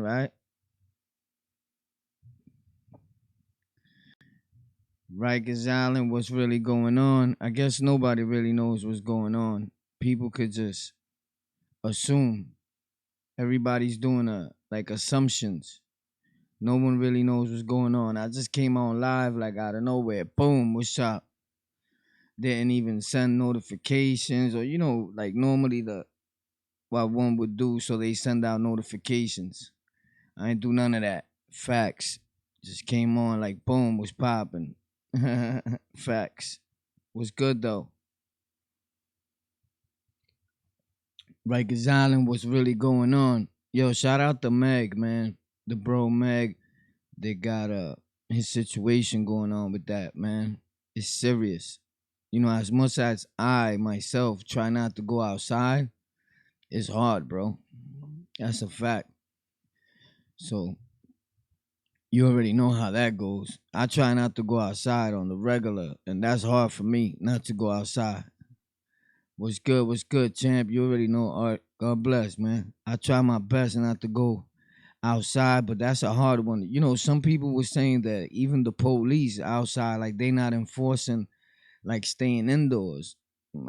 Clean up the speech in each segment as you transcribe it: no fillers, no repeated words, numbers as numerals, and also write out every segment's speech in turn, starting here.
right? Rikers Island, what's really going on? I guess nobody really knows what's going on. People could just assume. Everybody's doing like assumptions. No one really knows what's going on. I just came on live like out of nowhere. Boom, what's up? Didn't even send notifications or like normally the what one would do, so they send out notifications. I ain't do none of that. Facts. Just came on like boom, was popping. Facts. Was good though. Rikers Island, what's really going on? Yo, shout out to Meg, man. The bro Meg. They got his situation going on with that, man. It's serious. As much as I myself try not to go outside, it's hard, bro. That's a fact. So you already know how that goes. I try not to go outside on the regular, and that's hard for me not to go outside. What's good? What's good, champ? You already know. Art. God bless, man. I try my best not to go outside, but that's a hard one. Some people were saying that even the police outside, like they not enforcing like staying indoors.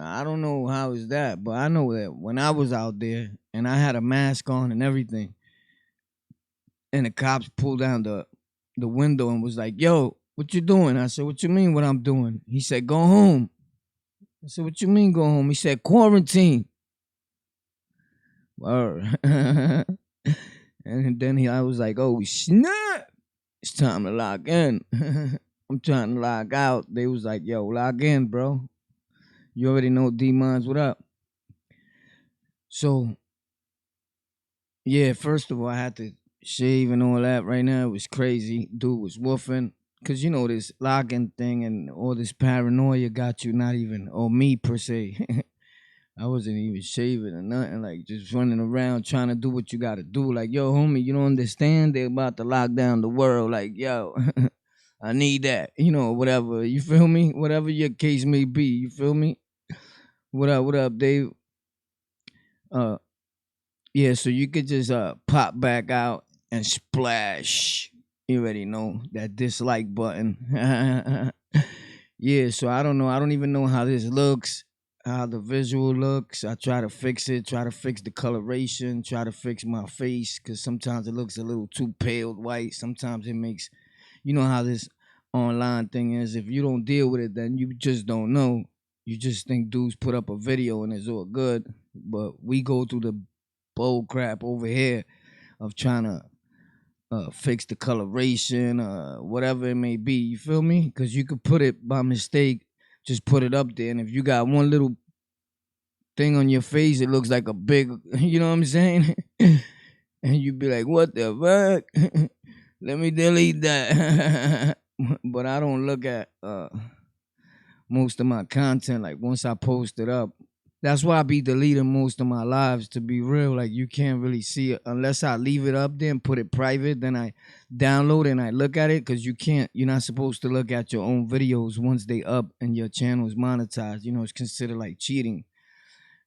I don't know how is that, but I know that when I was out there and I had a mask on and everything, and the cops pulled down the window and was like, "Yo, what you doing?" I said, "What you mean what I'm doing?" He said, "Go home." I said, "What you mean go home?" He said, "Quarantine." Word. And then I was like, "Oh snap! It's time to lock in." I'm trying to log out. They was like, "Yo, log in, bro." You already know D-Mons, what up? So, yeah, first of all, I had to shave and all that. Right now, it was crazy. Dude was woofing. Because, this login thing and all this paranoia got you not even, or me per se. I wasn't even shaving or nothing. Like, just running around trying to do what you got to do. Like, yo, homie, you don't understand? They're about to lock down the world. Like, yo, I need that. Whatever. You feel me? Whatever your case may be. You feel me? What up, Dave? Uh, yeah, so you could just pop back out and splash. You already know that dislike button. Yeah, so I don't know. I don't even know how this looks, how the visual looks. I try to fix it, try to fix the coloration, try to fix my face, because sometimes it looks a little too pale white. Sometimes it makes, how this online thing is. If you don't deal with it, then you just don't know. You just think dudes put up a video and it's all good. But we go through the bull crap over here of trying to fix the coloration, whatever it may be. You feel me? Because you could put it by mistake, just put it up there, and if you got one little thing on your face, it looks like a big, you know what I'm saying? And you'd be like, "What the fuck? Let me delete that." But I don't look at most of my content. Like once I post it up, that's why I be deleting most of my lives, to be real. Like you can't really see it unless I leave it up there and put it private. Then I download and I look at it, because you're not supposed to look at your own videos once they up and your channel is monetized. It's considered like cheating.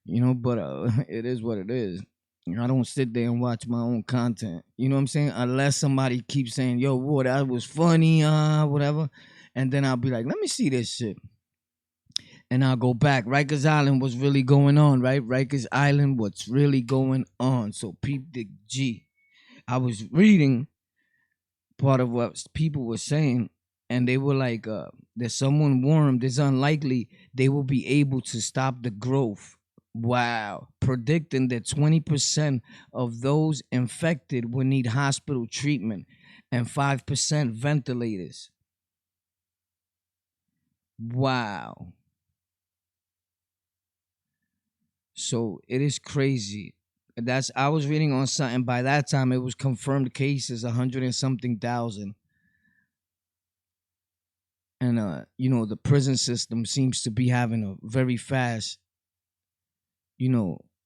But it is what it is. I don't sit there and watch my own content. You know what I'm saying? Unless somebody keeps saying, "Yo, boy, that was funny, whatever," and then I'll be like, "Let me see this shit." And I'll go back. Rikers Island, what's really going on, right? Rikers Island, what's really going on. So peep the G. I was reading part of what people were saying, and they were like, there's someone warned it's unlikely they will be able to stop the growth. Wow. Predicting that 20% of those infected will need hospital treatment and 5% ventilators. Wow. So it is crazy. I was reading on something. By that time, it was confirmed cases 100 and something thousand, and the prison system seems to be having a very fast.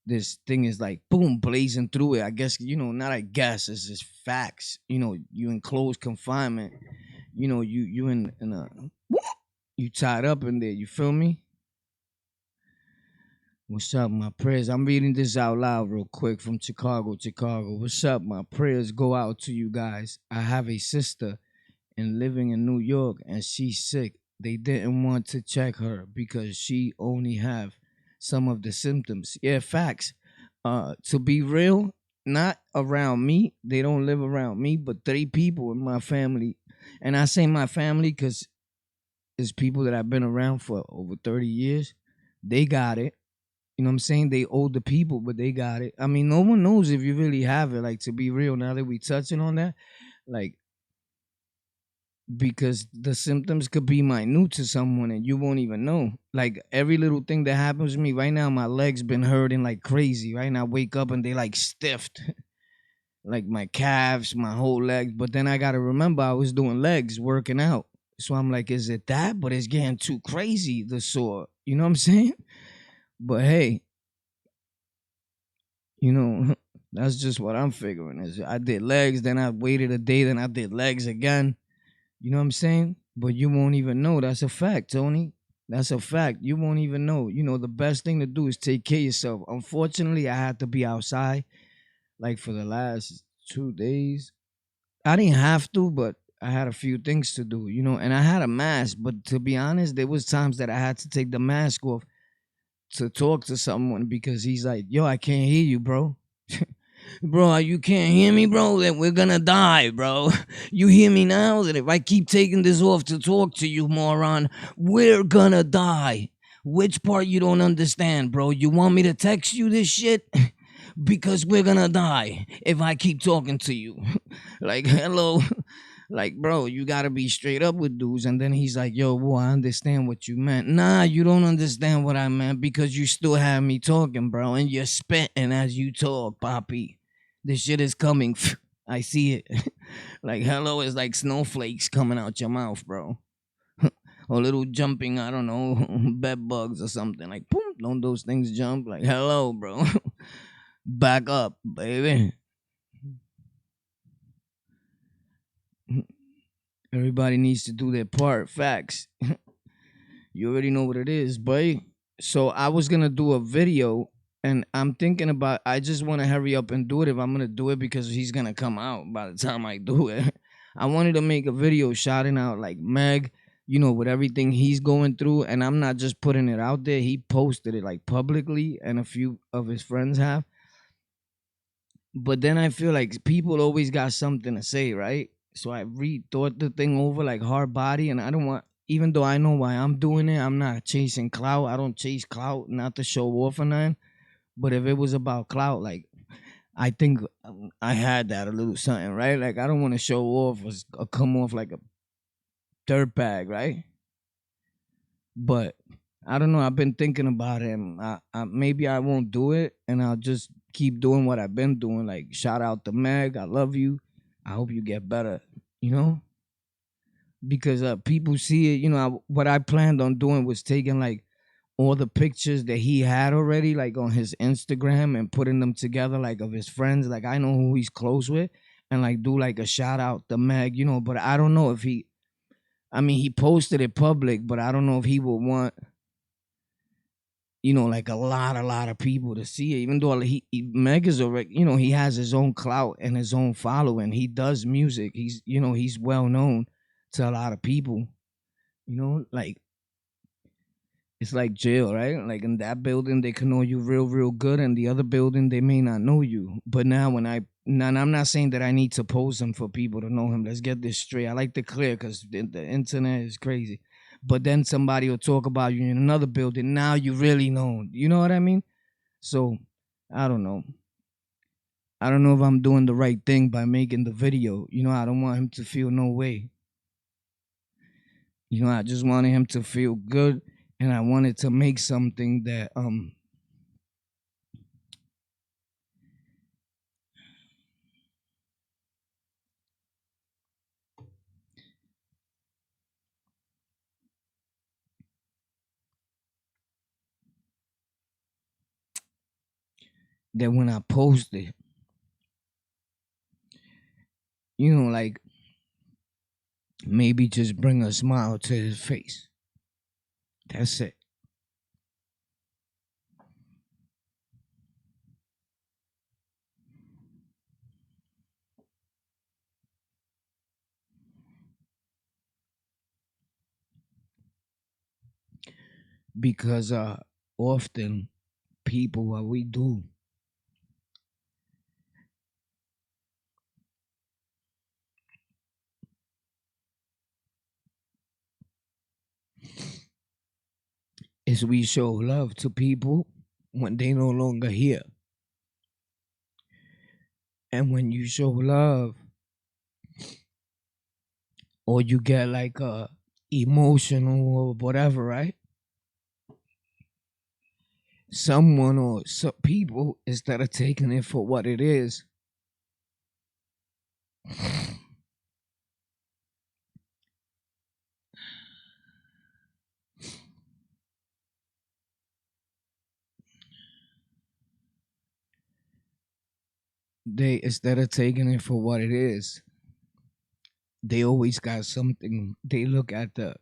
This thing is like boom, blazing through it. I guess not. I guess it's just facts. You in closed confinement. You in a you tied up in there. You feel me? What's up, my prayers? I'm reading this out loud real quick from Chicago, Chicago. What's up? My prayers go out to you guys. I have a sister and living in New York and she's sick. They didn't want to check her because she only have some of the symptoms. Yeah, facts. To be real, not around me. They don't live around me, but 3 people in my family. And I say my family because it's people that I've been around for over 30 years. They got it. You know what I'm saying? They older people, but they got it. I mean, no one knows if you really have it. Like, to be real, now that we touching on that, like, because the symptoms could be minute to someone and you won't even know. Like, every little thing that happens to me right now, my legs been hurting like crazy. Right now, I wake up and they like stiffed, like my calves, my whole legs. But then I gotta remember I was doing legs, working out. So I'm like, is it that? But it's getting too crazy, the sore. You know what I'm saying? But hey, you know, that's just what I'm figuring. Is I did legs, then I waited a day, then I did legs again. You know what I'm saying? But you won't even know. That's a fact, Tony. That's a fact. You won't even know. You know, the best thing to do is take care of yourself. Unfortunately, I had to be outside like for the last 2 days. I didn't have to, but I had a few things to do, you know, and I had a mask, but to be honest, there was times that I had to take the mask off to talk to someone because he's like, yo, I can't hear you, bro. Bro, you can't hear me, bro? That we're gonna die, bro. You hear me now? That if I keep taking this off to talk to you, moron, we're gonna die. Which part you don't understand, bro? You want me to text you this shit? Because we're gonna die if I keep talking to you. Like, hello. Like, bro, you gotta be straight up with dudes. And then he's like, yo, boy, I understand what you meant. Nah, you don't understand what I meant because you still have me talking, bro. And you're spitting as you talk, Poppy. This shit is coming. I see it. Like, hello, it's like snowflakes coming out your mouth, bro. Or little jumping, I don't know, bed bugs or something. Like, boom, don't those things jump? Like, hello, bro. Back up, baby. Everybody needs to do their part. Facts. You already know what it is, boy. So I was gonna do a video, and I'm thinking about. I just want to hurry up and do it if I'm gonna do it because he's gonna come out by the time I do it. I wanted to make a video shouting out like Meg, you know, with everything he's going through, and I'm not just putting it out there. He posted it like publicly, and a few of his friends have. But then I feel like people always got something to say, right? So I rethought the thing over like hard body, and I don't want, even though I know why I'm doing it, I'm not chasing clout. I don't chase clout, not to show off or nothing. But if it was about clout, like I think I had that a little something, right? Like I don't want to show off or come off like a dirt bag, right? But I don't know. I've been thinking about it. And maybe I won't do it, and I'll just keep doing what I've been doing. Like shout out to Meg. I love you. I hope you get better. You know, because people see it. You know, what I planned on doing was taking like all the pictures that he had already, like on his Instagram, and putting them together, like of his friends. Like I know who he's close with, and like do like a shout out to Meg. You know, but I don't know if he. I mean, he posted it public, but I don't know if he would want, you know, like a lot of people to see it. Even though Meg is already, you know, he has his own clout and his own following. He does music. He's, you know, he's well known to a lot of people. You know, like it's like jail, right? Like in that building, they can know you real good, and the other building, they may not know you. But now, now I'm not saying that I need to post him for people to know him. Let's get this straight. I like to clear because the internet is crazy. But then somebody will talk about you in another building. Now you really know. You know what I mean? So I don't know. I don't know if I'm doing the right thing by making the video. You know, I don't want him to feel no way. You know, I just wanted him to feel good, and I wanted to make something that when I post it, you know, like maybe just bring a smile to his face. That's it. because often people, what we do is we show love to people when they no longer here. And when you show love, or you get like emotional or whatever, right? Someone or some people, instead of taking it for what it is, they instead of taking it for what it is, they always got something. They look at the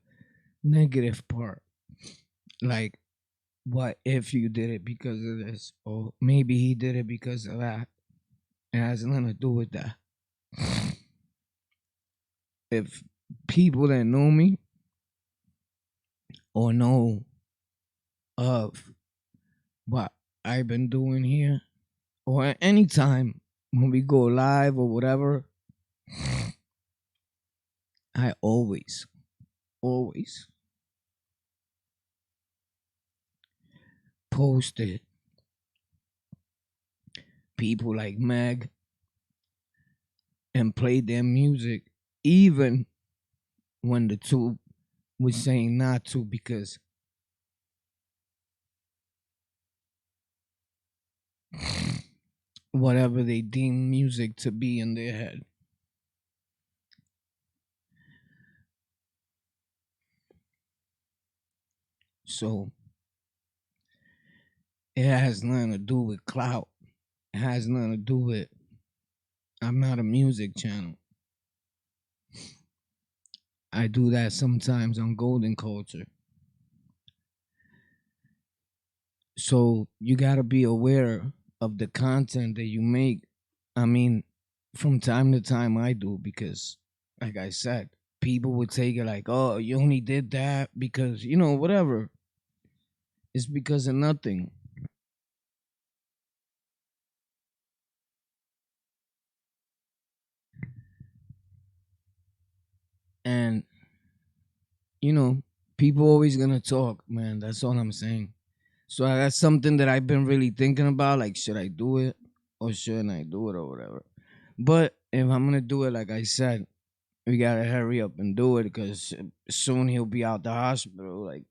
negative part, like, what if you did it because of this, or maybe he did it because of that. It has nothing to do with that. If people that know me or know of what I've been doing here, or at any time when we go live or whatever, I always posted people like Meg and played their music, even when the two was saying not to, because whatever they deem music to be in their head. So it has nothing to do with clout. It has nothing to do with, I'm not a music channel. I do that sometimes on Golden Culture. So you got to be aware of the content that you make. I mean, from time to time I do, because like I said, people would take it like, oh, you only did that because, whatever. It's because of nothing. And, you know, people always gonna talk, man. That's all I'm saying. So that's something that I've been really thinking about. Like, should I do it or shouldn't I do it or whatever? But if I'm gonna do it, like I said, we gotta hurry up and do it because soon he'll be out the hospital. Like,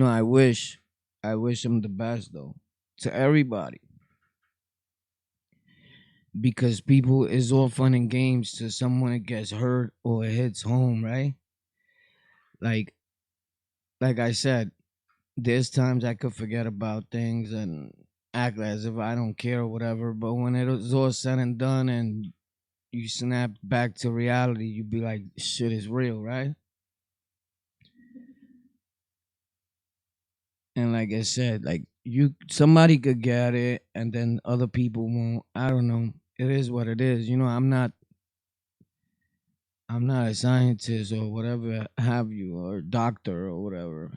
I wish him the best though, to everybody, because people is all fun and games to someone that gets hurt or it hits home, right? Like, like I said, there's times I could forget about things and act as if I don't care or whatever. But when it was all said and done and you snap back to reality, you be like, shit is real, right? And like I said, like, somebody could get it and then other people won't. I don't know. It is what it is. I'm not a scientist or whatever have you, or doctor or whatever.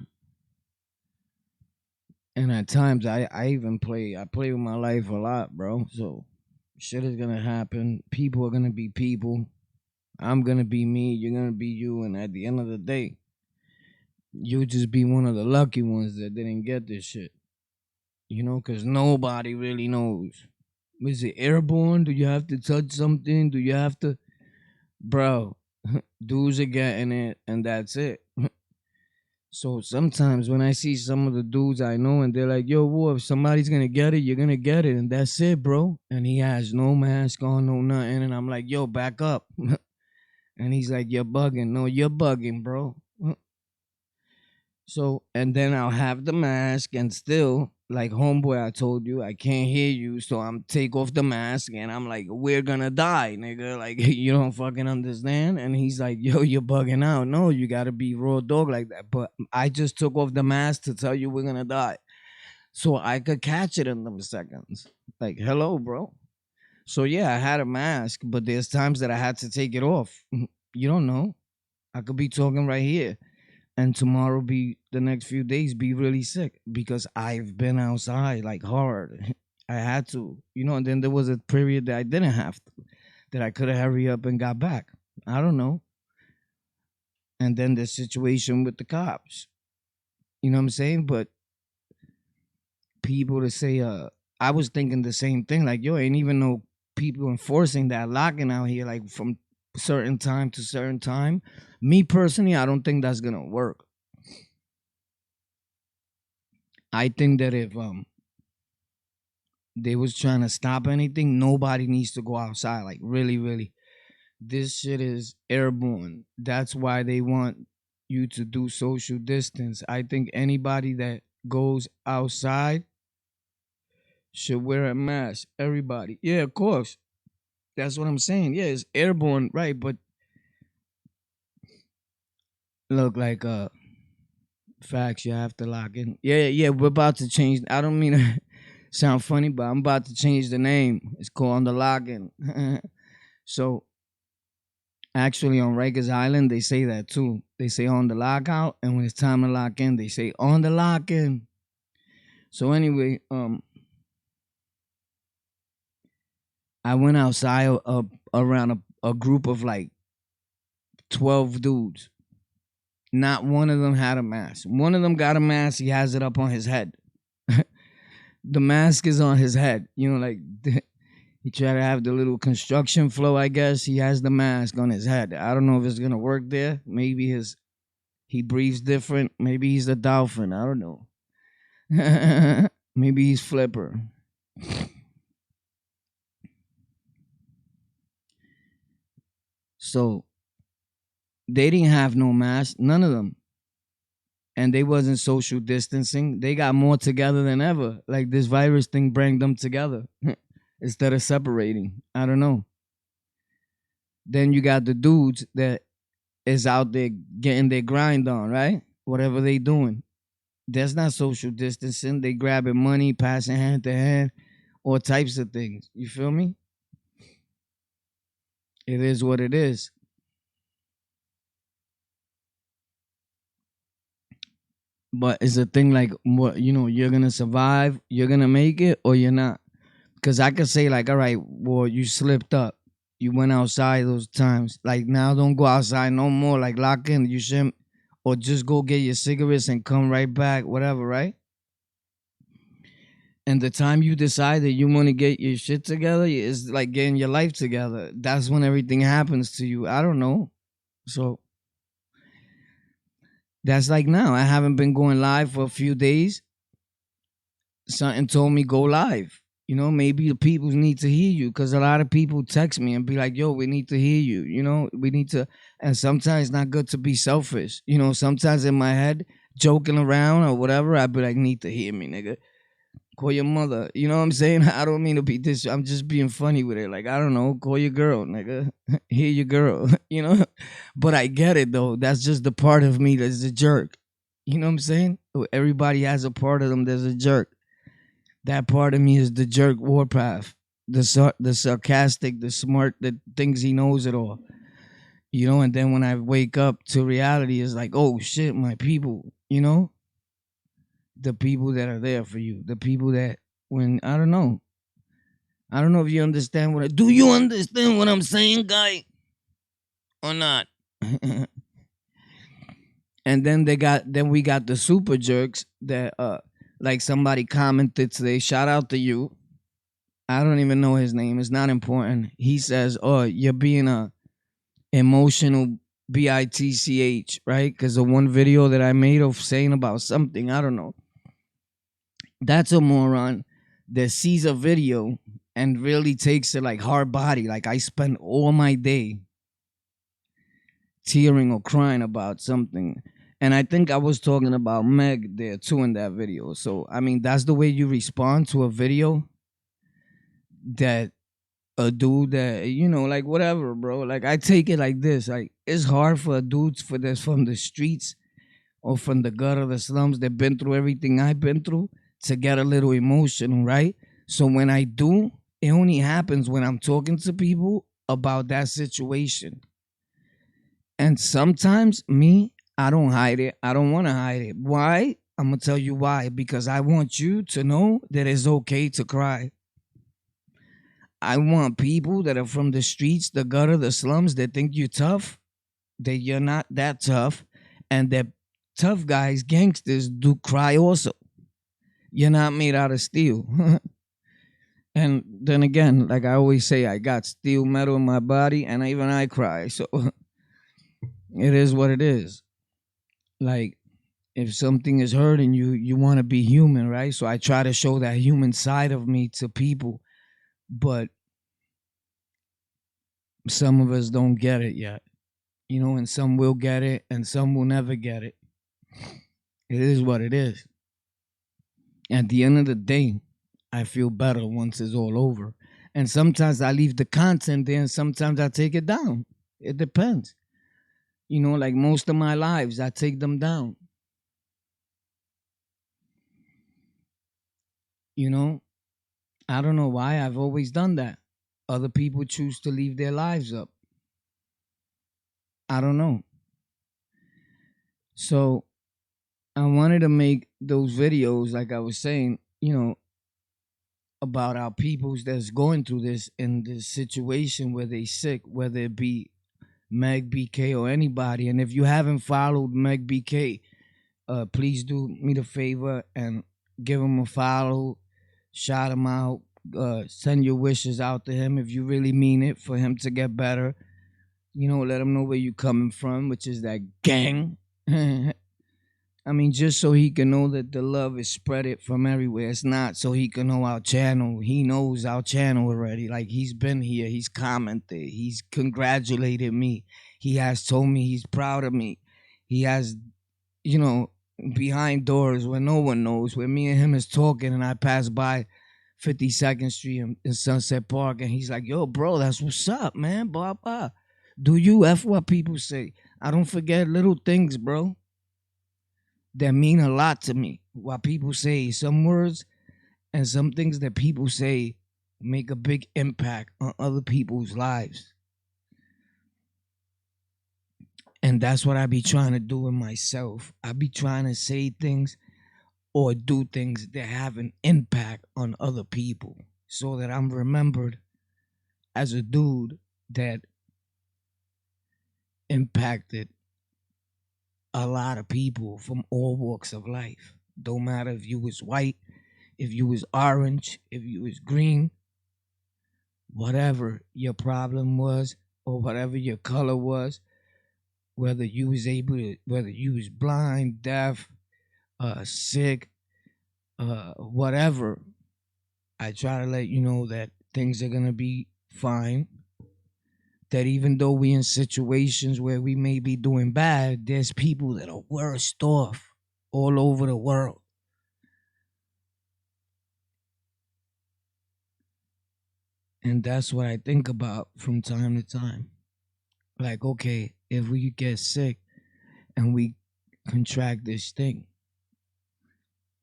And at times I even play with my life a lot, bro. So shit is gonna happen. People are gonna be people. I'm gonna be me, you're gonna be you, and at the end of the day, you'll just be one of the lucky ones that didn't get this shit. Because nobody really knows. Is it airborne? Do you have to touch something? Do you have to, bro? Dudes are getting it, and that's it. So sometimes when I see some of the dudes I know and they're like, yo, whoa, if somebody's gonna get it, you're gonna get it. And that's it, bro. And he has no mask on, no nothing. And I'm like, yo, back up. And he's like, you're bugging. No, you're bugging, bro. So, and then I'll have the mask and still, like, homeboy, I told you, I can't hear you. So I'm take off the mask and I'm like, we're gonna die, nigga. Like, you don't fucking understand. And he's like, yo, you're bugging out. No, you gotta be raw dog like that. But I just took off the mask to tell you we're gonna die. So I could catch it in them seconds. Like, hello, bro. So yeah, I had a mask, but there's times that I had to take it off. You don't know. I could be talking right here. and tomorrow be the next few days be really sick because I've been outside like hard. I had to, and then there was a period that I didn't have to, that I could have hurry up and got back. I don't know. And then the situation with the cops. You know what I'm saying? But people to say, I was thinking the same thing. Like, yo, ain't even no people enforcing that locking out here, like from certain time to certain time. Me personally, I don't think that's gonna work. I think that if they was trying to stop anything, nobody needs to go outside. Like really, really, this shit is airborne. That's why they want you to do social distance. I think anybody that goes outside should wear a mask. Everybody, yeah, of course. That's what I'm saying. Yeah, it's airborne, right? But look, like facts, you have to lock in. Yeah, yeah, we're about to change. I don't mean to sound funny, but I'm about to change the name. It's called On the Login. So actually on Rikers Island, they say that too. They say on the lockout, and when it's time to lock in, they say on the lock in. So anyway, I went outside around a group of like 12 dudes. Not one of them had a mask. One of them got a mask. He has it up on his head. The mask is on his head. Like he tried to have the little construction flow, I guess. He has the mask on his head. I don't know if it's going to work there. Maybe he breathes different. Maybe he's a dolphin. I don't know. Maybe he's Flipper. So they didn't have no mask, none of them. And they wasn't social distancing. They got more together than ever. Like this virus thing bring them together instead of separating. I don't know. Then you got the dudes that is out there getting their grind on, right? Whatever they doing. That's not social distancing. They grabbing money, passing hand to hand, all types of things. You feel me? It is what it is. But it's a thing like what you're gonna survive, you're gonna make it, or you're not. Because I could say like, all right, well, you slipped up, you went outside those times. Like now, don't go outside no more. Like lock in, you shouldn't, or just go get your cigarettes and come right back, whatever, right? And the time you decide that you want to get your shit together is like getting your life together. That's when everything happens to you. I don't know. So that's like now. I haven't been going live for a few days. Something told me go live. Maybe the people need to hear you because a lot of people text me and be like, yo, we need to hear you. We need to. And sometimes it's not good to be selfish. Sometimes in my head, joking around or whatever, I'd be like, need to hear me, nigga. Call your mother. You know what I'm saying? I don't mean to be this. I'm just being funny with it. Like, I don't know. Call your girl, nigga. Hear your girl. But I get it, though. That's just the part of me that's a jerk. You know what I'm saying? Everybody has a part of them that's a jerk. That part of me is the jerk warpath. The sarcastic, the smart, that thinks he knows it all. And then when I wake up to reality, it's like, oh, shit, my people, the people that are there for you, the people that when I don't know if you understand do you understand what I'm saying, guy, or not? And then we got the super jerks that like somebody commented today, shout out to you. I don't even know his name, it's not important. He says, oh, you're being a emotional bitch, right? Because the one video that I made of saying about something, I don't know. That's a moron that sees a video and really takes it like hard body. Like I spend all my day tearing or crying about something. And I think I was talking about Meg there too in that video. So, I mean, that's the way you respond to a video that a dude that, like whatever, bro. Like I take it like this. Like it's hard for a dude for this from the streets or from the gutter, the slums that been through everything I've been through to get a little emotional, right? So when I do, it only happens when I'm talking to people about that situation. And sometimes me, I don't hide it. I don't want to hide it. Why? I'm going to tell you why. Because I want you to know that it's okay to cry. I want people that are from the streets, the gutter, the slums that think you're tough, that you're not that tough, and that tough guys, gangsters, do cry also. You're not made out of steel. And then again, like I always say, I got steel metal in my body, and even I cry. So it is what it is. Like, if something is hurting you, you want to be human, right? So I try to show that human side of me to people, but some of us don't get it yet, and some will get it and some will never get it. It is what it is. At the end of the day, I feel better once it's all over. And sometimes I leave the content there and sometimes I take it down. It depends. Like most of my lives, I take them down. You know, I don't know why. I've always done that. Other people choose to leave their lives up. I don't know. So I wanted to make those videos, like I was saying, about our peoples that's going through this in this situation where they sick, whether it be Meg BK or anybody. And if you haven't followed Meg BK, please do me the favor and give him a follow, shout him out, send your wishes out to him if you really mean it for him to get better. Let him know where you coming from, which is that gang. I mean, just so he can know that the love is spread it from everywhere. It's not so he can know our channel. He knows our channel already. Like, he's been here. He's commented. He's congratulated me. He has told me he's proud of me. He has, you know, behind doors where no one knows, where me and him is talking and I pass by 52nd Street in Sunset Park and he's like, yo, bro, that's what's up, man. Blah, blah. Do you F what people say? I don't forget little things, bro, that mean a lot to me. What people say, some words and some things that people say make a big impact on other people's lives. And that's what I be trying to do in myself. I be trying to say things or do things that have an impact on other people so that I'm remembered as a dude that impacted a lot of people from all walks of life. Don't matter if you was white, if you was orange, if you was green, whatever your problem was or whatever your color was, whether you was blind, deaf, sick, whatever. I try to let you know that things are gonna be fine. That even though we in situations where we may be doing bad, there's people that are worse off all over the world. And that's what I think about from time to time. Like, okay, if we get sick and we contract this thing,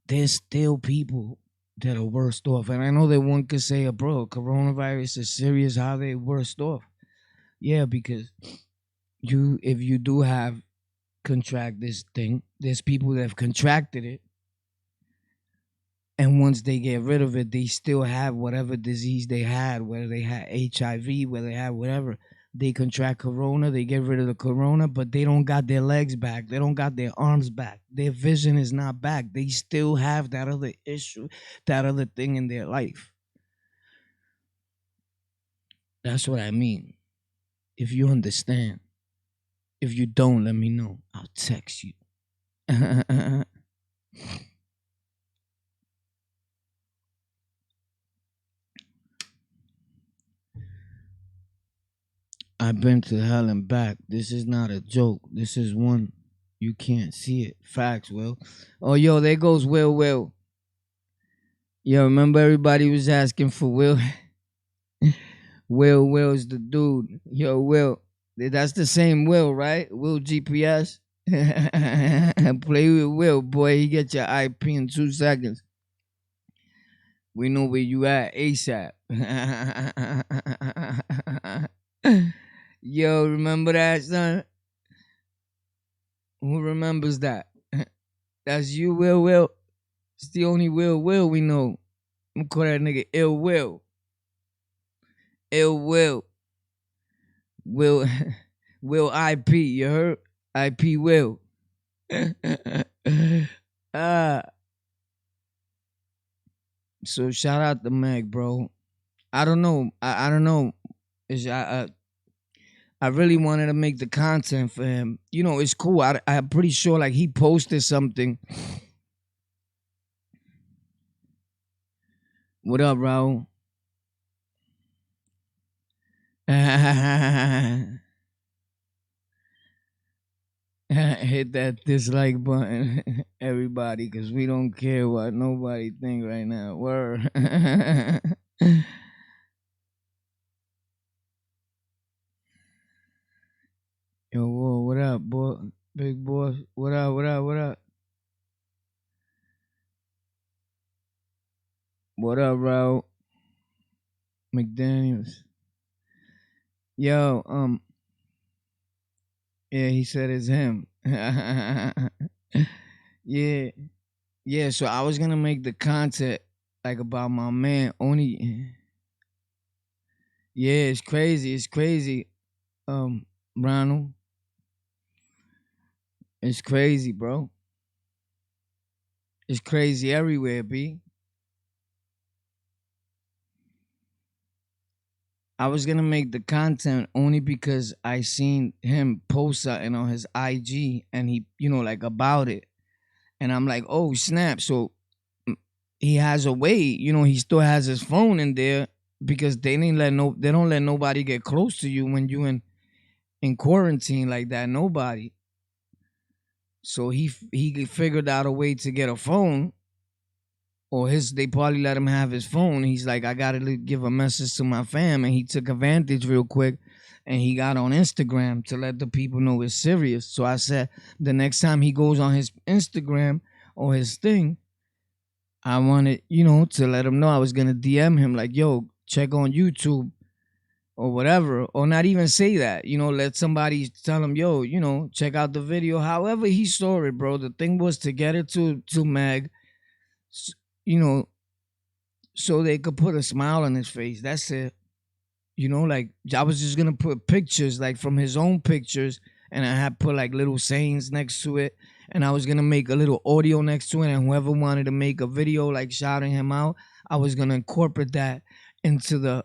there's still people that are worse off. And I know that one could say, bro, coronavirus is serious, how they worse off. Yeah, because if you do have contract this thing, there's people that have contracted it. And once they get rid of it, they still have whatever disease they had, whether they had HIV, whether they had whatever. They contract corona, they get rid of the corona, but they don't got their legs back. They don't got their arms back. Their vision is not back. They still have that other issue, that other thing in their life. That's what I mean. If you understand. If you don't, let me know. I'll text you. I've been to hell and back. This is not a joke. This is one. You can't see it. Facts, Will. Oh, yo, there goes Will. Yo, remember everybody was asking for Will? Will's the dude. Yo, Will. That's the same Will, right? Will GPS. Play with Will, boy. He get your IP in 2 seconds. We know where you at ASAP. Yo, remember that, son? Who remembers that? That's you, Will Will. It's the only Will we know. I'm gonna call that nigga Ill Will. Ill Will. Will Will IP, you heard? IP Will. uh, so shout out to Meg, bro. I don't know. I don't know. I really wanted to make the content for him. You know, it's cool. I'm pretty sure like he posted something. What up, bro? Hit that dislike button, everybody, because we don't care what nobody think right now. Word. Yo, whoa, what up, boy? Big boy, what up, what up, what up? What up, bro? McDaniels. Yo, yeah, he said it's him. Yeah, yeah. So I was gonna make the content like about my man. Only, yeah, it's crazy. It's crazy. Ronald, it's crazy, bro. It's crazy everywhere, b. I was gonna make the content only because I seen him post something on his IG and he, like about it, and I'm like, oh snap! So mm, he has a way, he still has his phone in there because they don't let nobody get close to you when you in quarantine like that. Nobody. So he figured out a way to get a phone, or they probably let him have his phone. He's like, I gotta give a message to my fam, and he took advantage real quick, and he got on Instagram to let the people know it's serious. So I said, the next time he goes on his Instagram or his thing, I wanted, to let him know I was gonna DM him like, yo, check on YouTube or whatever, or not even say that, let somebody tell him, yo, check out the video. However he saw it, bro. The thing was to get it to Meg, you know, so they could put a smile on his face. That's it. Like I was just gonna put pictures like from his own pictures, and I had put like little sayings next to it, and I was gonna make a little audio next to it, and whoever wanted to make a video like shouting him out, I was gonna incorporate that into the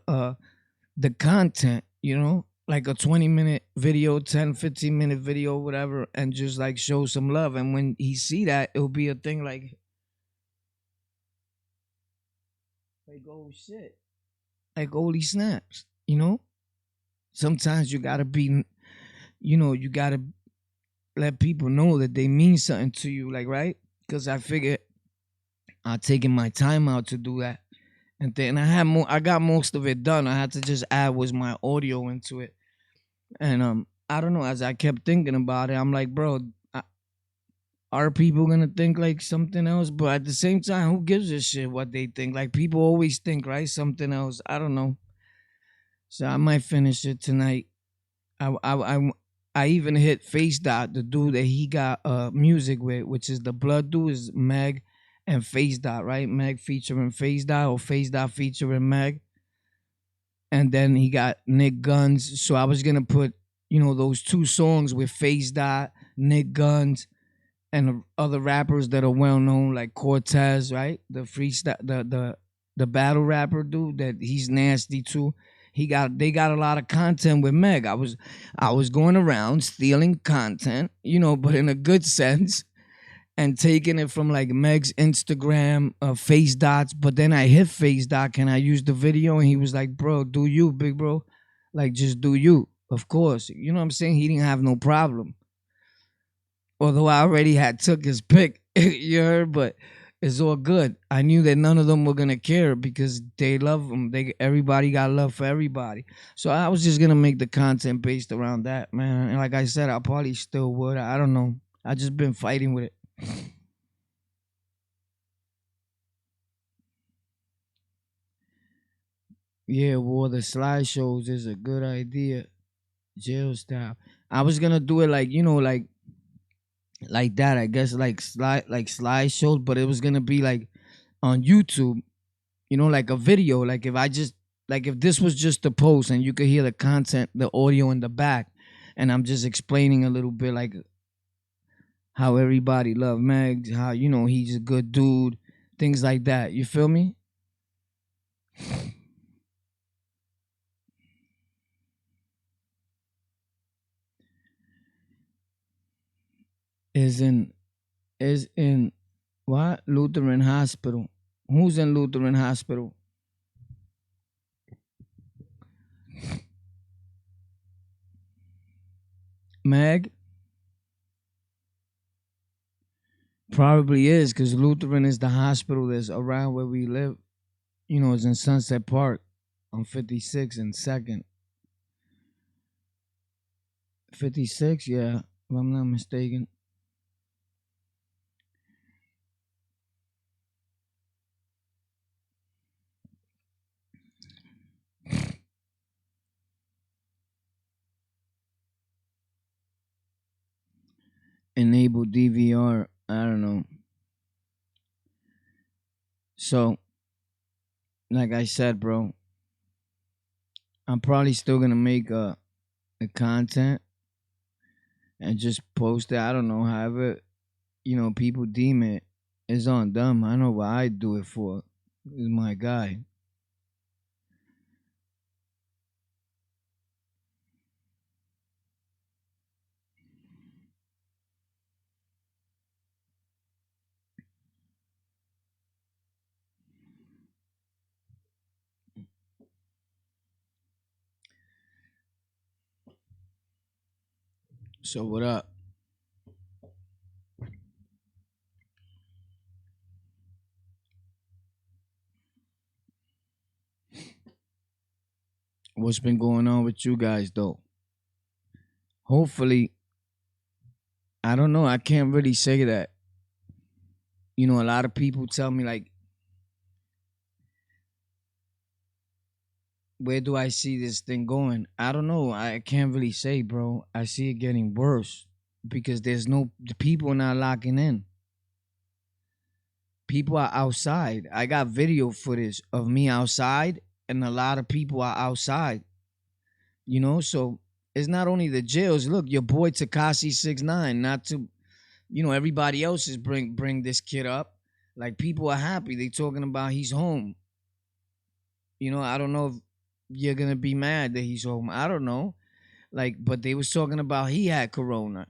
content, like a 20-minute video, 10, 15-minute video, whatever, and just like show some love. And when he see that, it'll be a thing like oh shit, like holy snaps, sometimes you gotta be, you gotta let people know that they mean something to you, like, right? Because I figured I taking my time out to do that, and then I got most of it done. I had to just add was my audio into it, and I don't know. As I kept thinking about it, I'm like, bro, are people gonna think like something else? But at the same time, who gives a shit what they think? Like people always think, right, something else. I don't know. So I might finish it tonight. I even hit Face Dot, the dude that he got music with, which is the Blood dude, is Meg and Face Dot, right? Meg featuring Face Dot, or Face Dot featuring Meg. And then he got Nick Guns. So I was gonna put, those two songs with Face Dot, Nick Guns, and the other rappers that are well known, like Cortez, right? The freestyle, the battle rapper dude that he's nasty too. They got a lot of content with Meg. I was going around stealing content, but in a good sense, and taking it from like Meg's Instagram, Face Dots. But then I hit Face Dot and I used the video, and he was like, "Bro, do you, big bro? Like, just do you." Of course, you know what I'm saying. He didn't have no problem, although I already had took his pick. You heard, but it's all good. I knew that none of them were gonna care because they love him. Everybody got love for everybody. So I was just gonna make the content based around that, man. And like I said, I probably still would. I don't know. I just been fighting with it. Yeah, well, the slideshows is a good idea. Jail style. I was gonna do it like, like like that. I guess like slideshows, but it was gonna be like on YouTube. Like a video. Like if I just like if this was just a post and you could hear the content, the audio in the back, and I'm just explaining a little bit like how everybody love Meg, how he's a good dude, things like that. You feel me? Is in is in what? Lutheran Hospital. Who's in Lutheran Hospital? Meg? Probably is, because Lutheran is the hospital that's around where we live. It's in Sunset Park on 56 and 2nd. 56, yeah, if I'm not mistaken. Enable DVR. I don't know. So, like I said, bro, I'm probably still gonna make a content and just post it. I don't know, however, people deem it. It's on them. I know what I do it for. Is my guy. So what up? What's been going on with you guys though? Hopefully, I don't know. I can't really say that. A lot of people tell me like, where do I see this thing going? I don't know. I can't really say, bro. I see it getting worse because the people are not locking in. People are outside. I got video footage of me outside, and a lot of people are outside. So it's not only the jails. Look, your boy Takashi 69. Not to, everybody else is bring this kid up. Like people are happy. They talking about he's home. I don't know if you're gonna be mad that he's home. I don't know. Like, but they was talking about he had corona,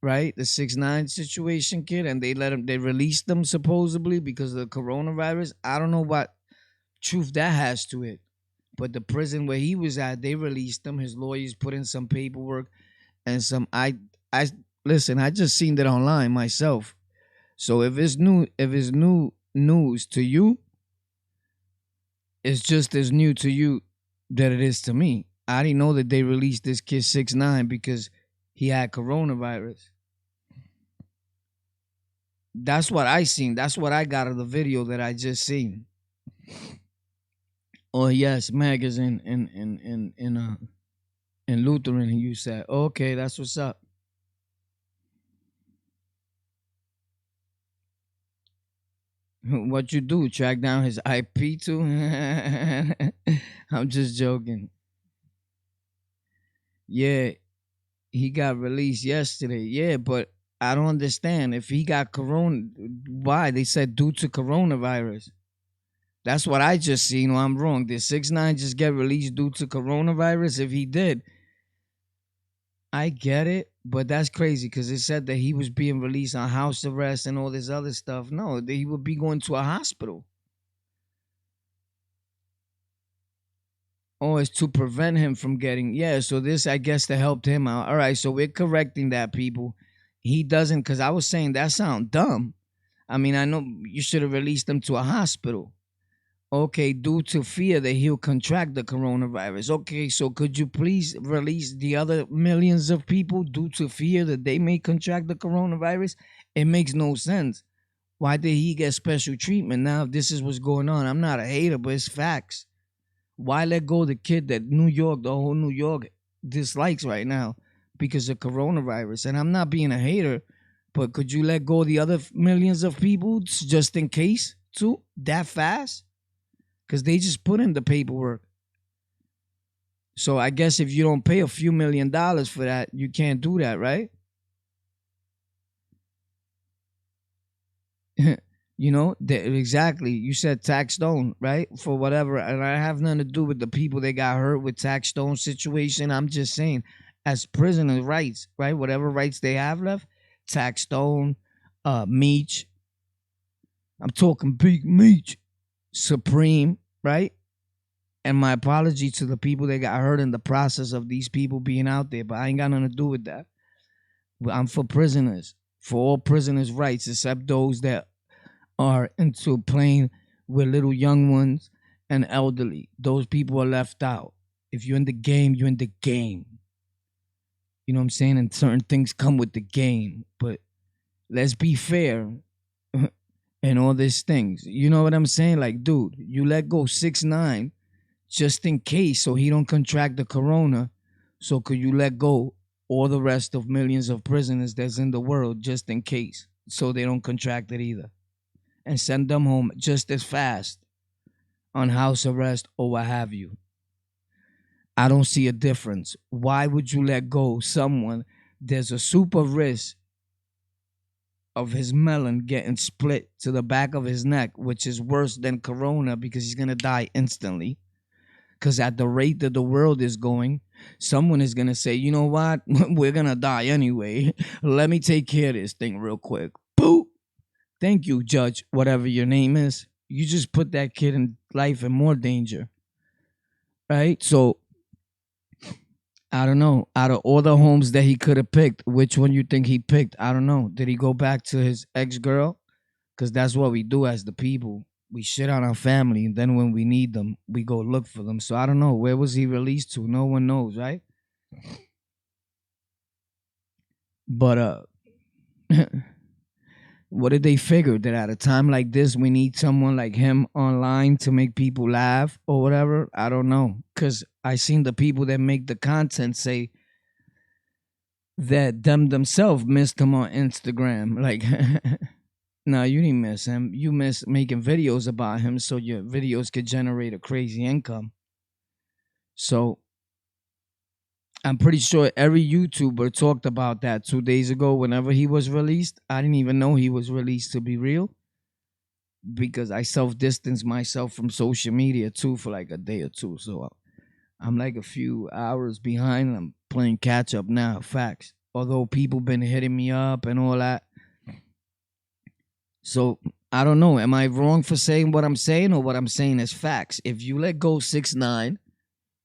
right? The 6ix9ine situation, kid, and they released them supposedly because of the coronavirus. I don't know what truth that has to it. But the prison where he was at, they released him. His lawyers put in some paperwork and some I listen, I just seen that online myself. So if it's new news to you, it's just as new to you that it is to me. I didn't know that they released this kid 6ix9ine because he had coronavirus. That's what I seen. That's what I got of the video that I just seen. Oh yes, Mag is in Lutheran. You said, okay, that's what's up. What you do? Track down his IP too? I'm just joking. Yeah, he got released yesterday. Yeah, but I don't understand. If he got corona, why? They said due to coronavirus. That's what I just seen. Or I'm wrong. Did 6ix9ine just get released due to coronavirus? If he did, I get it. But that's crazy because it said that he was being released on house arrest and all this other stuff. No, he would be going to a hospital. Oh, it's to prevent him from getting, yeah. So this, I guess, to help him out. All right, so we're correcting that, people. He doesn't, because I was saying that sound dumb. I mean, I know you should have released him to a hospital. Okay, due to fear that he'll contract the coronavirus. Okay, so could you please release the other millions of people due to fear that they may contract the coronavirus? It makes no sense. Why did he get special treatment? Now, if this is what's going on, I'm not a hater, but it's facts. Why let go the kid that New York, the whole New York dislikes right now? because of coronavirus. And I'm not being a hater, but could you let go of the other millions of people just in case too that fast? Because they just put in the paperwork. So I guess if you don't pay a few $1,000,000 for that, you can't do that, right? Exactly. You said tax stone, right? For whatever, and I have nothing to do with the people that got hurt with tax stone situation. I'm just saying, as prisoner rights, right? Whatever rights they have left, tax stone, Meech. I'm talking big Meech, Supreme, right? And my apology to the people that got hurt in the process of these people being out there, but I ain't got nothing to do with that. I'm for prisoners, for all prisoners' rights, except those that are into playing with little young ones and elderly. Those people are left out. If you're in the game, you're in the game. You know what I'm saying? And certain things come with the game. But let's be fair and all these things. You know what I'm saying? Like, dude, you let go 6ix9ine just in case so he don't contract the corona. So could you let go all the rest of millions of prisoners that's in the world just in case so they don't contract it either? And send them home just as fast on house arrest or what have you. I don't see a difference. Why would you let go someone? There's a super risk of his melon getting split to the back of his neck, which is worse than corona because he's going to die instantly. Because at the rate that the world is going, someone is going to say, you know what? We're going to die anyway. Let me take care of this thing real quick. Boop. Thank you, Judge, whatever your name is. You just put that kid in life in more danger. Right? So, I don't know. Out of all the homes that he could have picked, which one you think he picked? I don't know. Did he go back to his ex-girl? Because that's what we do as the people. We shit on our family, and then when we need them, we go look for them. So I don't know. Where was he released to? No one knows, right? But what did they figure? That at a time like this, we need someone like him online to make people laugh or whatever? I don't know. Because I seen the people that make the content say that them themselves missed him on Instagram. Like, no, you didn't miss him. You miss making videos about him so your videos could generate a crazy income. So I'm pretty sure every YouTuber talked about that 2 days ago whenever he was released. I didn't even know he was released, to be real, because I self-distanced myself from social media too for like a day or two. So I'm like a few hours behind. I'm playing catch up now, facts. Although people been hitting me up and all that. So I don't know. Am I wrong for saying what I'm saying, or what I'm saying is facts? If you let go 6ix9ine,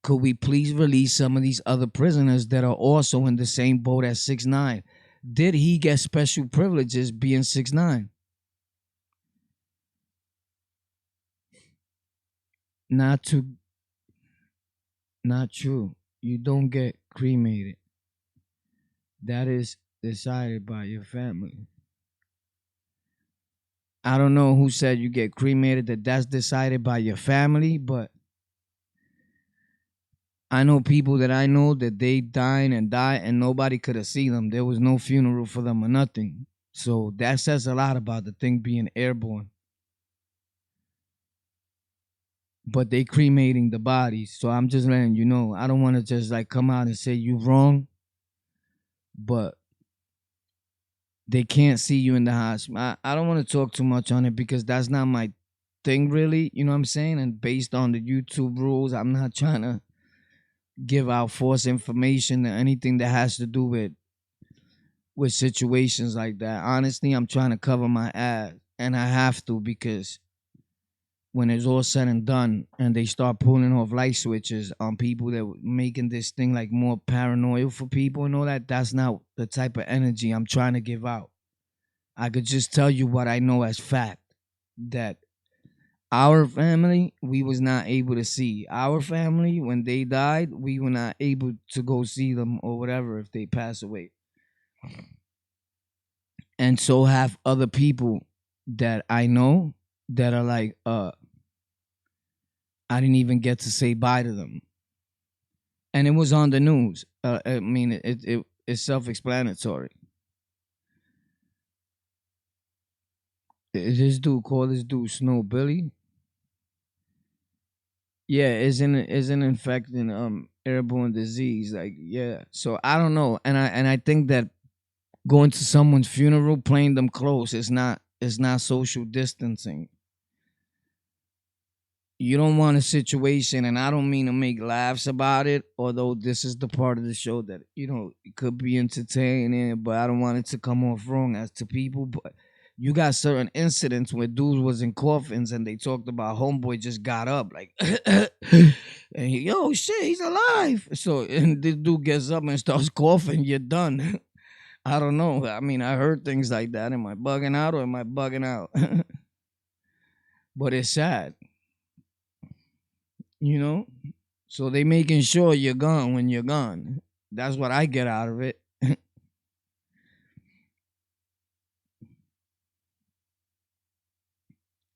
could we please release some of these other prisoners that are also in the same boat as 6ix9ine? Did he get special privileges being 6ix9ine? Not true. You don't get cremated. That is decided by your family. I don't know who said you get cremated, that's decided by your family, but I know people that I know that they died and nobody could have seen them. There was no funeral for them or nothing. So that says a lot about the thing being airborne. But they cremating the bodies. So I'm just letting you know. I don't want to just like come out and say you wrong, but they can't see you in the hospital. I don't want to talk too much on it because that's not my thing really. You know what I'm saying? And based on the YouTube rules, I'm not trying to give out false information or anything that has to do with situations like that. Honestly, I'm trying to cover my ass, and I have to, because when it's all said and done and they start pulling off light switches on people that were making this thing like more paranoid for people and all that, that's not the type of energy I'm trying to give out. I could just tell you what I know as fact, that our family, we was not able to see. Our family, when they died, we were not able to go see them or whatever if they pass away. And so have other people that I know that are like, I didn't even get to say bye to them. And it was on the news. I mean, It's self-explanatory. This dude call this dude Snow Billy. Yeah, isn't infecting airborne disease. Like, yeah. So I don't know. And I think that going to someone's funeral, playing them close, is not social distancing. You don't want a situation, and I don't mean to make laughs about it, although this is the part of the show that, it could be entertaining, but I don't want it to come off wrong as to people. But you got certain incidents where dudes was in coffins and they talked about homeboy just got up like and yo shit, he's alive. So and this dude gets up and starts coughing, you're done. I don't know. I mean, I heard things like that. Am I bugging out or am I bugging out? But it's sad, you know? So they making sure you're gone when you're gone. That's what I get out of it.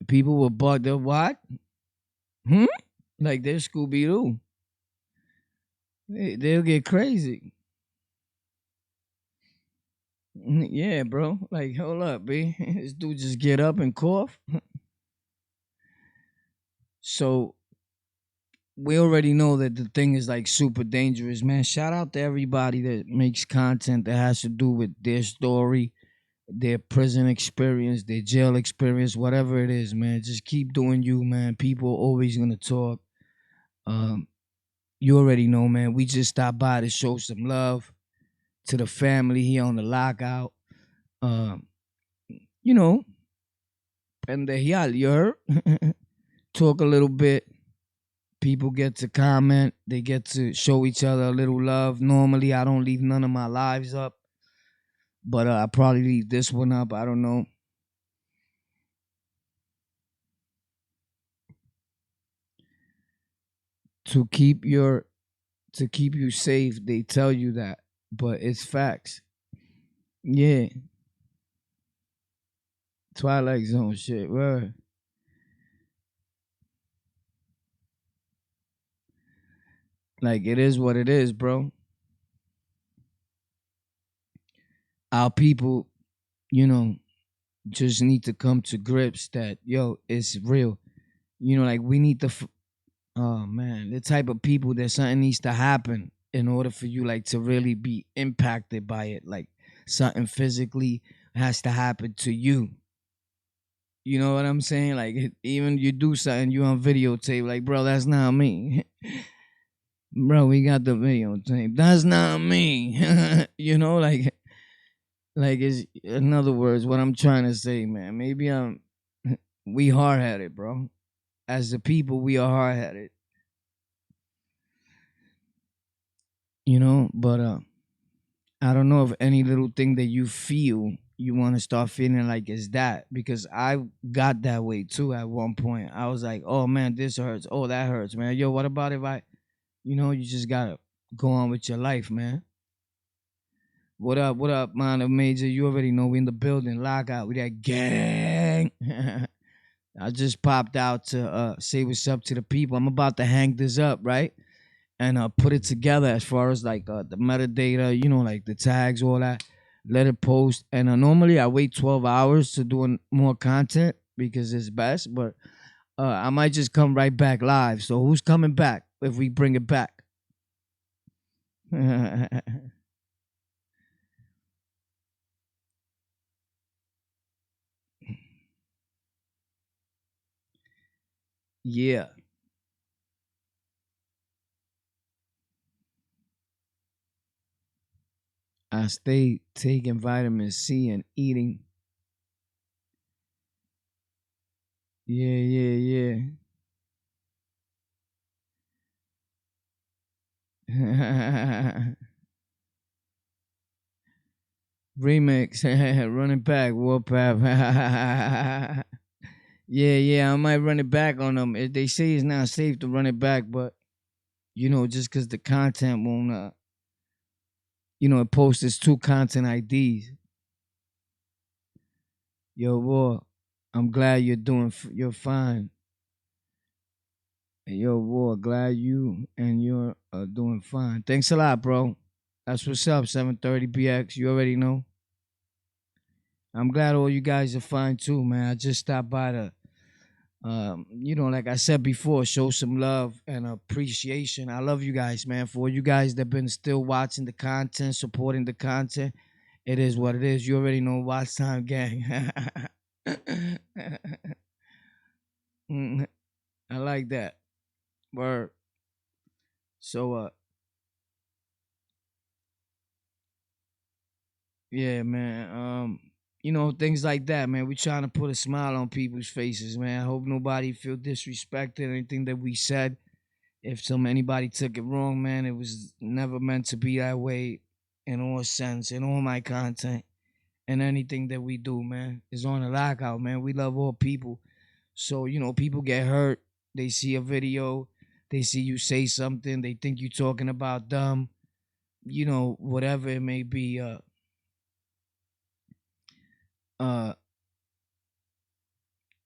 People will bug. They're what? Hmm? Like they're Scooby Doo. They'll get crazy. Yeah, bro. Like, hold up, B. This dude just get up and cough. So we already know that the thing is like super dangerous, man. Shout out to everybody that makes content that has to do with their story, their prison experience, their jail experience, whatever it is, man. Just keep doing you, man. People are always gonna talk. Um, you already know, man. We just stopped by to show some love to the family here on the lockout. Um, you know, pendejial, you heard? Talk a little bit. People get to comment. They get to show each other a little love. Normally, I don't leave none of my lives up, but I probably leave this one up. I don't know. To keep your to keep you safe, they tell you that, but it's facts. Yeah, Twilight Zone shit. Word. Like it is what it is, bro. Our people, you know, just need to come to grips that yo, it's real. Like we need to. Oh man, the type of people that something needs to happen in order for you like to really be impacted by it. Like something physically has to happen to you. You know what I'm saying? Like even you do something, you on videotape. Like, bro, that's not me. Bro, we got the videotape. That's not me. Like is in other words, what I'm trying to say, man. Maybe we hard headed, bro. As the people, we are hard headed. But I don't know if any little thing that you feel you want to start feeling like is that, because I got that way too at one point. I was like, oh man, this hurts. Oh, that hurts, man. Yo, what about if you just gotta go on with your life, man. What up? What up, man? Of Major? You already know we in the building. Lockout. We that gang. I just popped out to say what's up to the people. I'm about to hang this up, right? And put it together as far as like the metadata, like the tags, all that. Let it post. And normally I wait 12 hours to doing more content because it's best. But I might just come right back live. So who's coming back if we bring it back? Yeah. I stay taking vitamin C and eating. Yeah, yeah, yeah. Remix, running back, Warpath. Yeah, yeah, I might run it back on them. They say it's not safe to run it back, but just because the content won't, it posts its two content IDs. Yo, boy, I'm glad you're fine. Yo, boy, glad you and you're doing fine. Thanks a lot, bro. That's what's up, 730 BX. You already know. I'm glad all you guys are fine too, man. I just stopped by to, like I said before, show some love and appreciation. I love you guys, man. For all you guys that been still watching the content, supporting the content, it is what it is. You already know. Watch time, gang. Mm, I like that. Word. So, yeah, man. Things like that, man. We trying to put a smile on people's faces, man. I hope nobody feel disrespected. Anything that we said, if anybody took it wrong, man, it was never meant to be that way. In all sense, in all my content, and anything that we do, man, is on the lockout, man. We love all people, so people get hurt. They see a video, they see you say something, they think you talking about them, whatever it may be. Uh,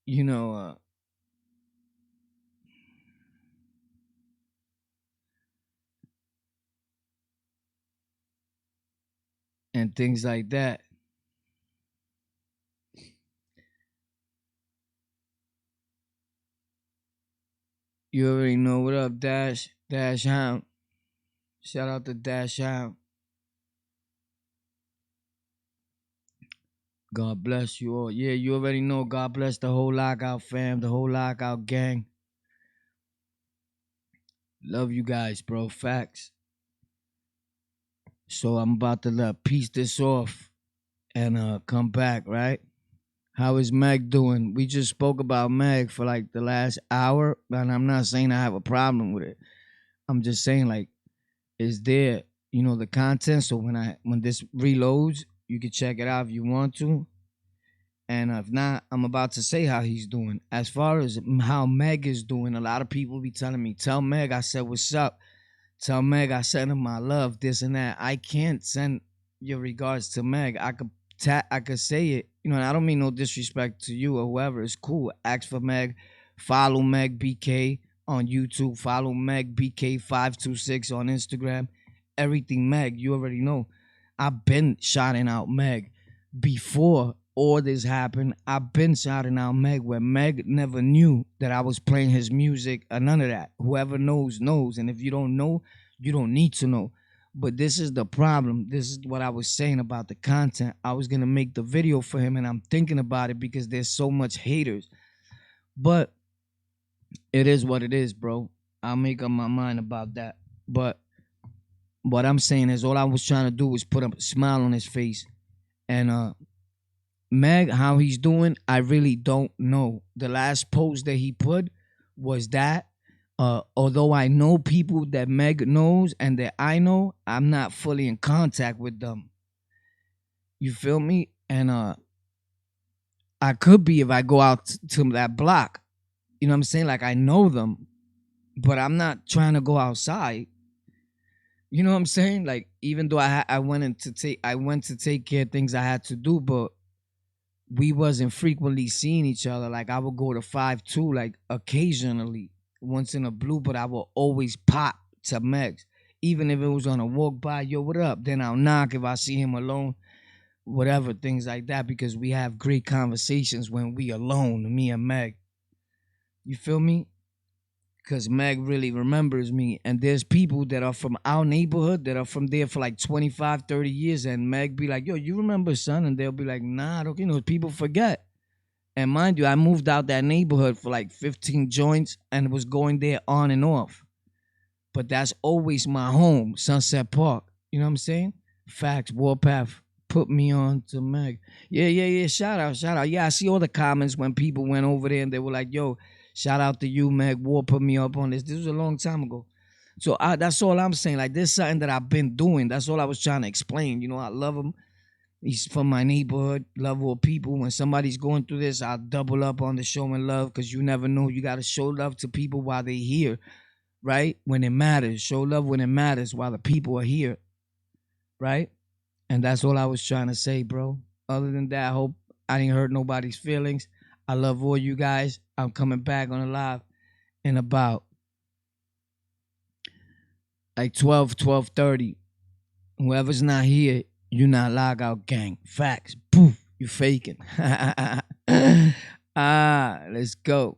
you know, and things like that. You already know what up, Dash Hound. Shout out to Dash Hound. God bless you all. Yeah, you already know. God bless the whole lockout fam, the whole lockout gang. Love you guys, bro. Facts. So I'm about to piece this off and come back, right? How is Meg doing? We just spoke about Meg for like the last hour, and I'm not saying I have a problem with it. I'm just saying like, is there, the content? So when this reloads, you can check it out if you want to. And if not, I'm about to say how he's doing. As far as how Meg is doing, a lot of people be telling me, tell Meg I said what's up. Tell Meg I sent her my love, this and that. I can't send your regards to Meg. I could say it. And I don't mean no disrespect to you or whoever. It's cool. Ask for Meg. Follow Meg BK on YouTube. Follow Meg BK526 on Instagram. Everything Meg, you already know. I've been shouting out Meg before all this happened. I've been shouting out Meg where Meg never knew that I was playing his music or none of that. Whoever knows, knows. And if you don't know, you don't need to know. But this is the problem. This is what I was saying about the content. I was going to make the video for him and I'm thinking about it because there's so much haters. But it is what it is, bro. I'll make up my mind about that. But what I'm saying is all I was trying to do was put a smile on his face. And Meg, how he's doing, I really don't know. The last post that he put was that. Although I know people that Meg knows and that I know, I'm not fully in contact with them. You feel me? And I could be if I go out to that block. You know what I'm saying? Like I know them, but I'm not trying to go outside. You know what I'm saying? Like even though I went to take care of things I had to do, but we wasn't frequently seeing each other. Like I would go to 5-2 like occasionally, once in a blue, but I will always pop to Megs. Even if it was on a walk by, yo, what up? Then I'll knock if I see him alone, whatever, things like that, because we have great conversations when we alone, me and Meg. You feel me? Because Meg really remembers me. And there's people that are from our neighborhood that are from there for like 25, 30 years. And Meg be like, yo, you remember, son? And they'll be like, nah, don't, people forget. And mind you, I moved out that neighborhood for like 15 joints and was going there on and off. But that's always my home, Sunset Park. You know what I'm saying? Facts, Warpath put me on to Meg. Yeah. Shout out. Yeah, I see all the comments when people went over there and they were like, yo, shout out to you, Meg. War put me up on this. This was a long time ago. So that's all I'm saying. Like, this is something that I've been doing. That's all I was trying to explain. I love him. He's from my neighborhood. Love all people. When somebody's going through this, I'll double up on the showing love because you never know. You got to show love to people while they're here, right? When it matters. Show love when it matters while the people are here, right? And that's all I was trying to say, bro. Other than that, I hope I didn't hurt nobody's feelings. I love all you guys. I'm coming back on the live in about like 12:30. Whoever's not here, you not lockout gang. Facts. Poof. You faking. Let's go.